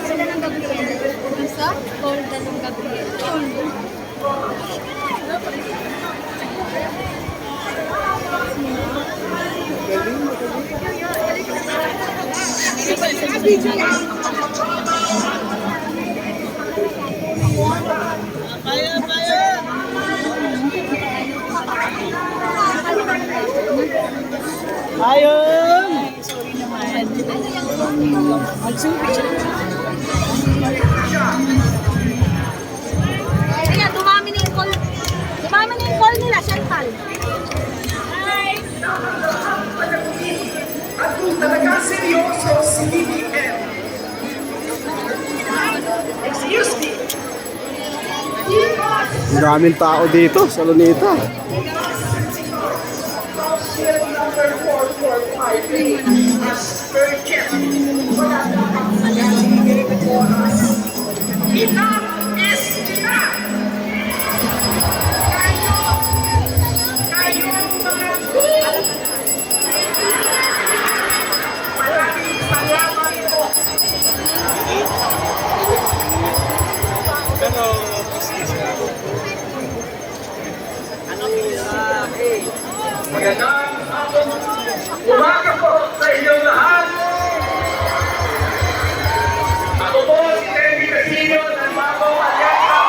Sila ng Gabriel. Isa? Golden ng Gabriel. Ayun! Kaya dumami na yung call. Dumami na yung call nila, Chantal. At kung talaga seryoso si BBM. Excuse me. Maraming tao dito sa Luneta. Shield number 4453 as urgent. Wala dapat nagiging before us. Enough is enough! Kayong mga maraming salamat po. Magandang umaga po sa inyong lahat. Ako po si Terry Casino ng Bagong Alianza.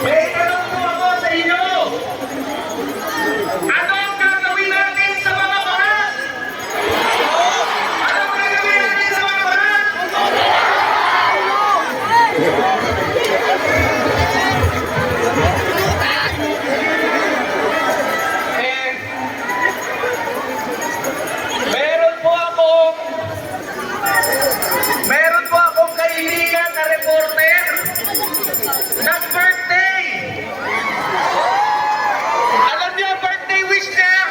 May tanong po ako sa inyo. Ano ang gagawin natin sa mga barat? Ano ang gagawin natin sa mga barat? Meron po akong kaibigan na reporter. Nag-birthday. Alam niyo ang birthday wish niya?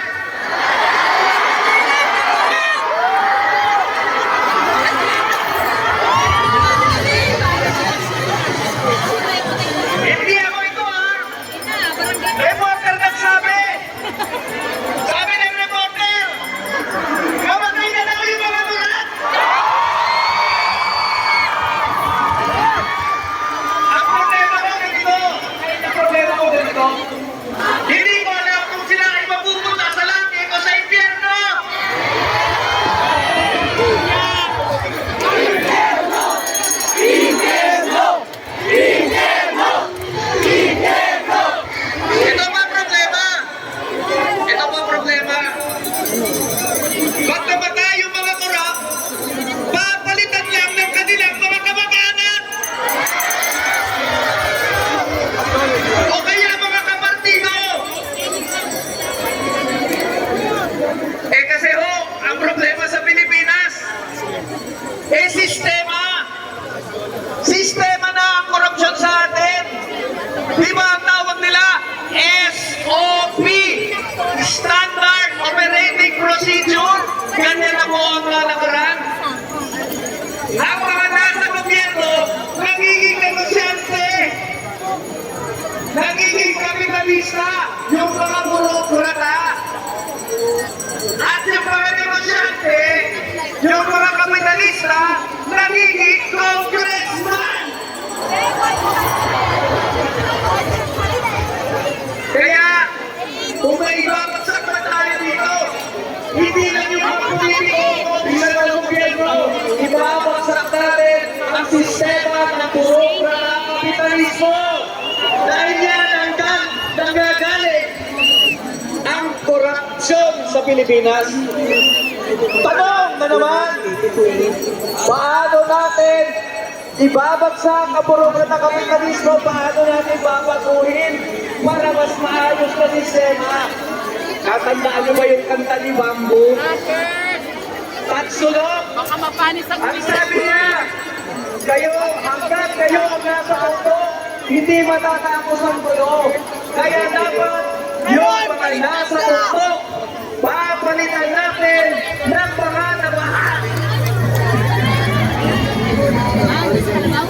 Hindi ako ito ha. Reporter nagsabi. Sabi ng reporter. Kamatay na daw yung mga barat. Ang problema ko ganito. Ang problema ko ganito. Hindi ko alam kung sila ay mapupunta sa langit o sa impyerno. Ito ba problema? Ito ba problema? Ba't namatay yung mga kurap? Papalitan lang ng kanilang mga kamag-anak! O kaya mga kapartido! Eh kasi ho, ang problema sa Pilipinas, sistema! Sistema na ang korupsyon sa atin! Di ba ang tawag nila? SOP! Standard Operating Procedure! Ganyan na po ang lalakaran. Ang mga nasa gobyerno, nagiging negosyante, nagiging kapitalista, yung mga burokrata. At yung mga negosyante, yung mga kapitalista, nagiging congressman. Kaya, kung may ibabagsak na tayo dito, hindi lang yung mga politiko, hindi lang ang gobyerno, ibabagsak natin ang sistema ng burokrata kapitalismo. Dahil yan ang nanggagaling ang korupsyon sa Pilipinas. Tanong na naman, paano natin ibabagsak ang burokrata kapitalismo? Paano natin babaguhin para mas maayos na sistema? Katandaan nyo ba yung kanta ni Bamboo? Tatsulok! Baka mapanis ang Ang sabi niya, hanggat kayo ang nasa auto, hindi matatapos ang gulo. Kaya dapat yung mga nasa auto, papalitan natin ng mga nabahan.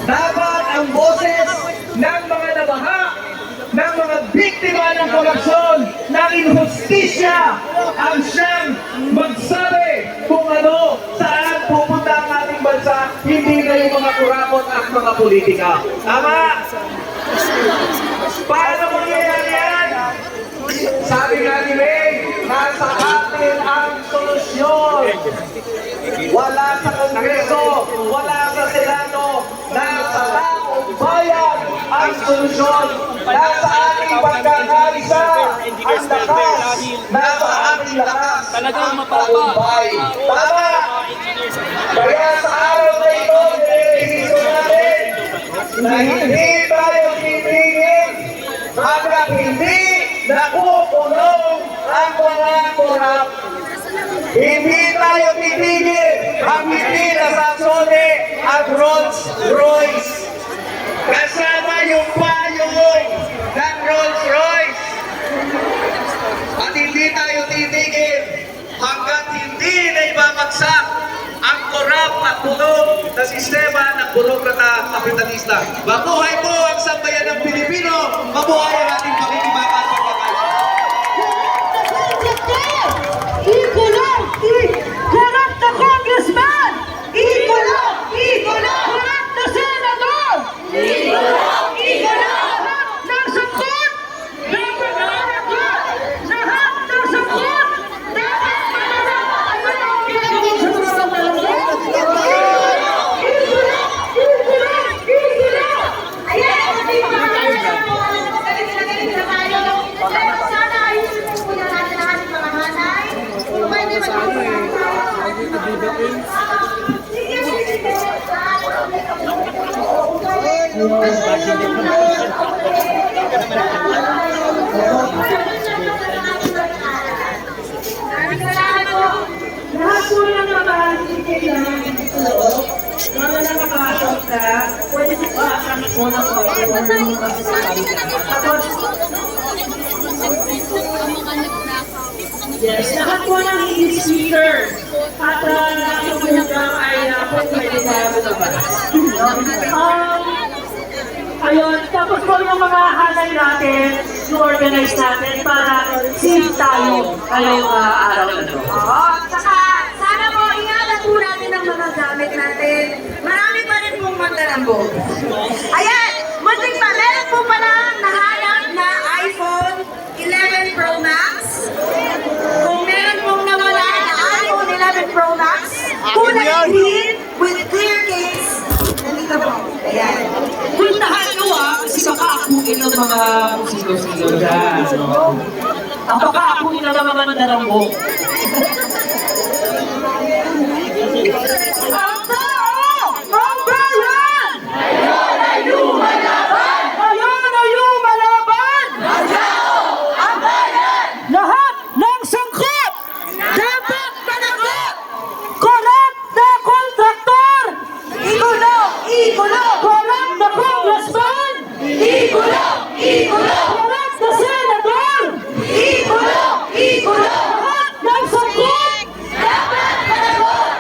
Dapat Dahil hustisya ang siyang magsabi kung ano, saan pupunta ang ating bansa, hindi na yung mga kurakot at mga politika. Tama? Paano mangyayari yan? Sabi nga ni May, nasa atin ang solusyon. Wala sa Kongreso, wala sa Senado, nasa taong bayan ang solusyon. Nasa ating pagkakaisa ang lakas, nasa ating lakas Talagang ang tagumpay. Tama! Kaya sa araw na ito, nililihiso natin na hindi tayo titigil hanggang hindi nakukulong ang mga korap. Hindi tayo titigil ang hindi nasasone ang Rolls Royce. Kasama yung payong ng Rolls Royce. At hindi tayo titigil hanggang hindi na ibabagsak ang korap at bulog na sistema ng burokrata kapitalista. Mabuhay po ang sambayan ng Pilipino! Mabuhay ang ating pakikibaka sa pagkakaisa! Ikulong! Corrupt na congressman! Ikulong! Corrupt na senador! Ikulong! Lahat ng sangkot! Dapat managot! Lahat ng sangkot! Dapat Ayan! Pero sana ayusin mo muna natin ang ating mga hanay. Kung pwede mag-ayos Lahat po ng mga kailangan dito, mga nakakasok na, pwede po aasama po ng Yes, lahat po ng hindi speaker at nakikita ay pwede na lumabas. Ayun, tapos po yung mga hanay natin, i-organize natin para safe tayo ngayong araw na ito. Saka, sana po, ingatan po natin ang mga gamit natin. Marami pa rin pong magtalambo. Ayan, muntik pa, meron po pala nahanap na iPhone 11 Pro Max. Kung meron pong nawala na iPhone 11 Pro Max, kulay green with clear case. Nandito po. Ayan. Puntahan nyo kasi baka akuin ng mga silo-silo dyan. Baka akuin ng mga mandarambok. Ang tao! Ang bayan! Ngayon ay lumalaban! Ngayon ay lumalaban! Ang tao! Ang bayan! Lahat ng sangkot! Dapat managot! Korap na kontraktor! Ikulong! Ikulong! Korap na congressman! Ikulong! Ikulong! Korap na senador! Ikulong! Ikulong! Lahat ng sangkot! Dapat managot!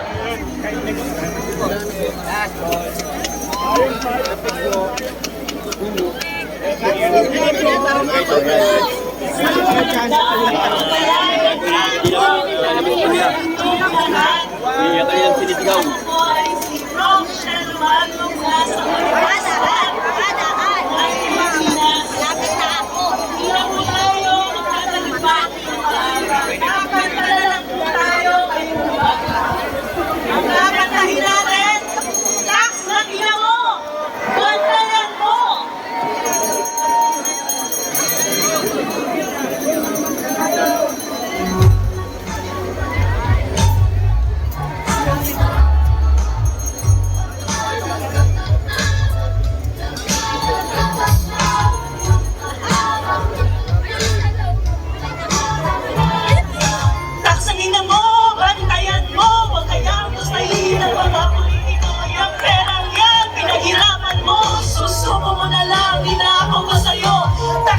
Iya kaya yung sinisigaw.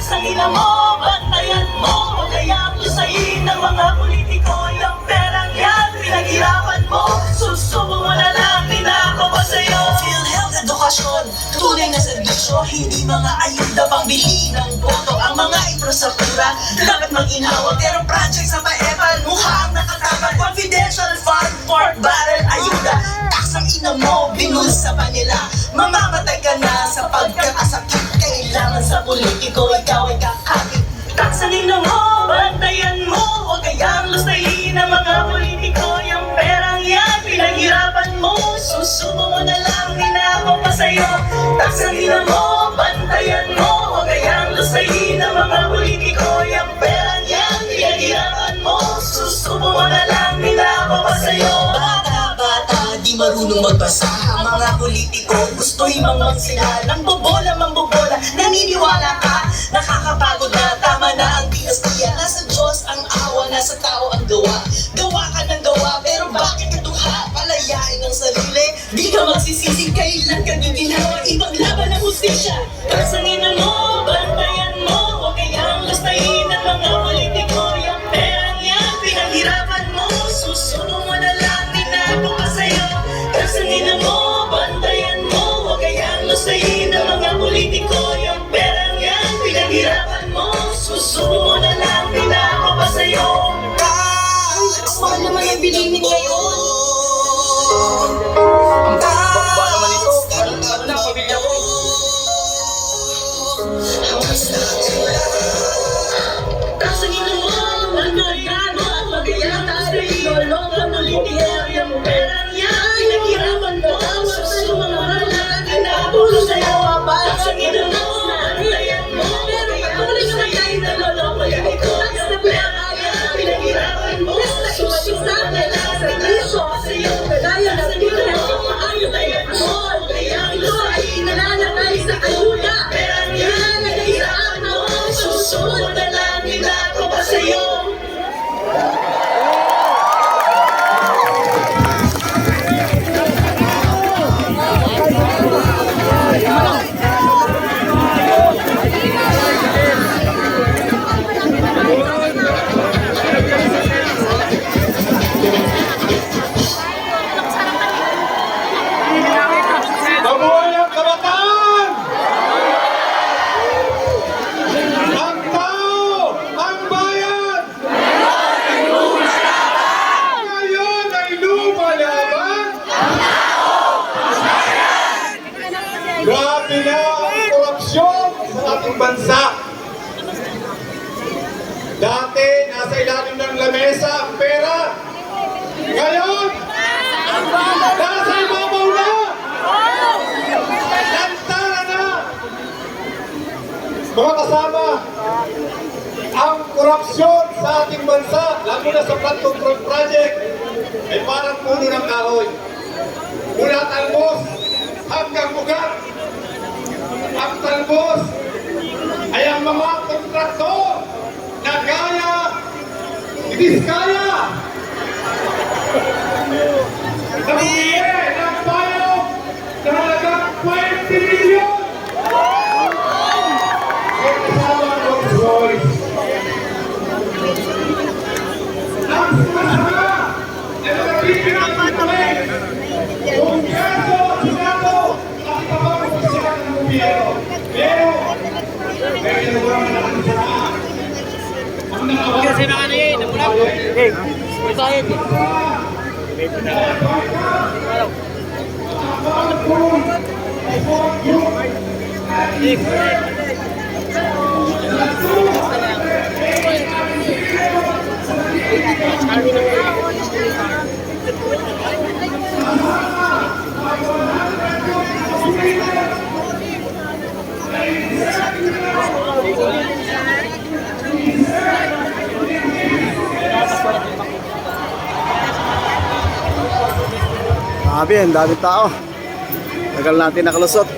Taksalina mo, bantayan mo, huwag kaya pusayin ng mga politiko. Yung perang yan, pinaghirapan mo, susubo mo na lang, pinako ko sa'yo. PhilHealth edukasyon, tunay na serbisyo. negosyo, hindi mga ayuda pambili ng boto. Ang mga infrastruktura dapat mag-inawa, pero project sa paepal mukhang nakatapat. Confidential fund, pork barrel, ayuda, taksang ina mo, binulsa pa nila. Mamamatay ka na sa pagkakasakit, kailangan sa politiko ikaw ay kakapit. Taksang ina mo, bantayan mo, huwag kayang lusayin ang mga politiko. Yung perang yan, pinaghirapan mo, susubo mo na lang, ninako pa sa'yo. Taksang ina mo, bantayan mo, huwag kayang lusayin ang mga politiko. Yung perang yan, pinaghirapan mo, susubo mo na lang, ninako pa sa'yo. Bata, di marunong magbasa. Ang mga politiko, gusto himang sila. Nang bobola, naniniwala ka. Nakakapagod na, tama na ang dinastiya. Nasa Diyos ang awa, nasa tao ang gawa. Gawa ka ng gawa, pero bakit ka duha? Palayain ang sarili, di ka magsisisi. Kailan ka giginawa, ibang laban ng hustisya. Kasangin mo, bantayan mo, huwag kayang lustayin ang mga politiko. Yung perang yan, pinaghirapan mo, susunod mo na lang, ninako pa sa'yo. Kasangin mo, bantayan mo, huwag kayang lustayin ang mga politiko. Yung perang yan, pinaghirapan mo, susunod mo na lang, ninako pa sa'yo. Mahal naman ang bilihin ngayon. Ba naman ito? Ano na, pamilya ko? Kasangin mo, magkagano, magkayang sa'yo, longgang politiko. Yung perang yan, pinaghirapan mo, susunod mo na lang, ninako sa'yo. Kasangin mo, bantayan mo, pero patuloy naman tayo na lolong politiko. Yung perang yan, pinaghirapan mo, susunod mo na lang, ninako sa'yo. Kaya na dito na ayun mo, kaya ito ay nananatay sa ayuda. Perang yan, naghihirap mo, susunod na lang, ninako pa sa'yo. Mabuhay ang kabataan! Ang tao! Ang bayan! Ngayon ay lumalaban! Grabe na ang korupsyon sa ating bansa. Dati, nasa ilalim ng lamesa ang pera. Ngayon, nasa ibabaw na! Lantana na! Mga kasama, ang korupsyon sa ating bansa, lalo na sa flood control project, ay parang puno ng kahoy. Mula talbos hanggang bugat. Ang talbos ay ang mga kontraktor na gaya ni Vizcaya. Nagbigay ng payong na halagang 20 million. May kasama ang Rolls Royce. Ang sumasama ay nagbibigay ng patuloy. Kongreso, Senado, at tabang opisina ng gobyerno. Pero, may ginagawa na natin sa taas. Ang nakawa Kasi mga ano yun, namulat. Hey, sayang eh. Grabe, ang dami tao. Tagal natin nakalusot.